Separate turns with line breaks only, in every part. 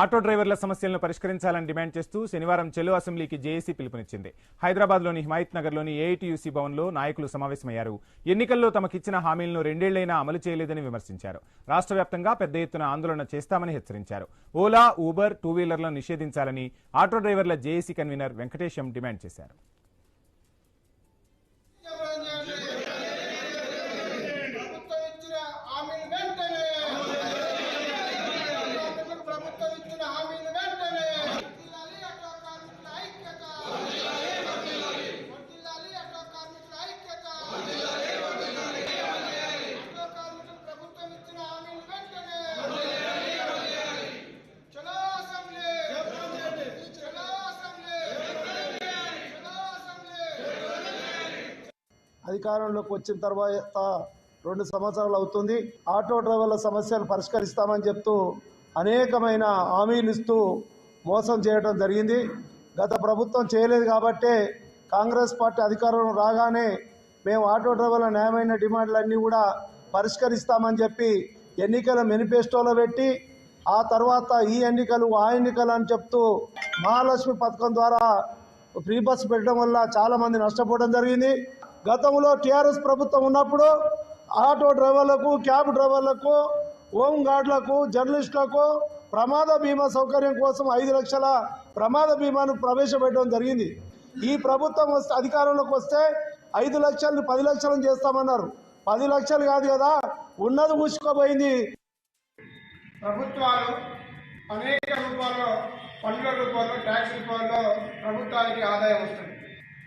Auto డ్రైవర్ల సమస్యలను పరిష్కరించాలని డిమాండ్ చేస్తూ శనివారం చెలో అసెంబ్లీకి జేఏసీ పిలుపునిచ్చింది. హైదరాబాద్లోని హిమాయత్ నగర్లోని ఏఐటీయూసీ భవన్లో నాయకులు సమావేశమయ్యారు. ఎన్నికల్లో తమకిచ్చిన హామీలను 2 ఏళ్లైనా అమలు చేయలేదని విమర్శించారు. రాష్ట్ర వ్యాప్తంగా పెద్ద ఎత్తున ఆందోళన చేస్తామని హెచ్చరించారు. ఓలా, ఊబర్, 2 వీలర్లను నిషేధించాలని ఆటో డ్రైవర్ల జేఏసీ కన్వీనర్ వెంకటేశం డిమాండ్ చేశారు.
అధికారంలోకి వచ్చిన తర్వాత 2 సంవత్సరాలు అవుతుంది. ఆటో డ్రైవర్ల సమస్యలు పరిష్కరిస్తామని చెప్తూ అనేకమైన హామీలు ఇస్తూ మోసం చేయడం జరిగింది. గత ప్రభుత్వం చేయలేదు కాబట్టే కాంగ్రెస్ పార్టీ అధికారం రాగానే మేము ఆటో డ్రైవర్ల న్యాయమైన డిమాండ్లన్నీ కూడా పరిష్కరిస్తామని చెప్పి ఎన్నికల మేనిఫెస్టోలో పెట్టి ఆ తర్వాత ఈ ఎన్నికలు ఆ ఎన్నికలు అని చెప్తూ మహాలక్ష్మి పథకం ద్వారా ఫ్రీ బస్ పెట్టడం వల్ల చాలామంది నష్టపోవడం జరిగింది. గతంలో టీఆర్ఎస్ ప్రభుత్వం ఉన్నప్పుడు ఆటో డ్రైవర్లకు, క్యాబ్ డ్రైవర్లకు, హోమ్ గార్డులకు, జర్నలిస్టులకు ప్రమాద బీమా సౌకర్యం కోసం 5 లక్షల ప్రమాద బీమాను ప్రవేశపెట్టడం జరిగింది. ఈ ప్రభుత్వం వస్తే అధికారంలోకి వస్తే 5 లక్షలను 10 లక్షలను చేస్తామన్నారు. 10 లక్షలు కాదు కదా, ఉన్నది ఊసుకోబోయింది.
ప్రభుత్వాలు అనేక రూపాల్లో, పన్నుల రూపాల్లో, ట్యాక్స్ రూపాల్లో ప్రభుత్వానికి ఆదాయం వస్తుంది.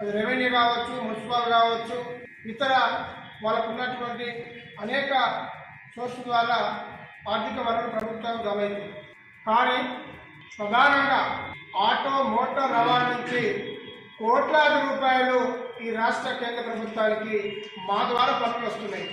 అది రెవెన్యూ కావచ్చు, మున్సిపల్ కావచ్చు, ఇతర వాళ్ళకు ఉన్నటువంటి అనేక సోర్స్ ద్వారా ఆర్థిక వనరులు ప్రభుత్వం గమనించింది. కానీ ప్రధానంగా ఆటో మోటార్ రవాణా నుంచి కోట్లాది రూపాయలు ఈ రాష్ట్ర కేంద్ర ప్రభుత్వానికి మా ద్వారా పన్నులు వస్తున్నాయి.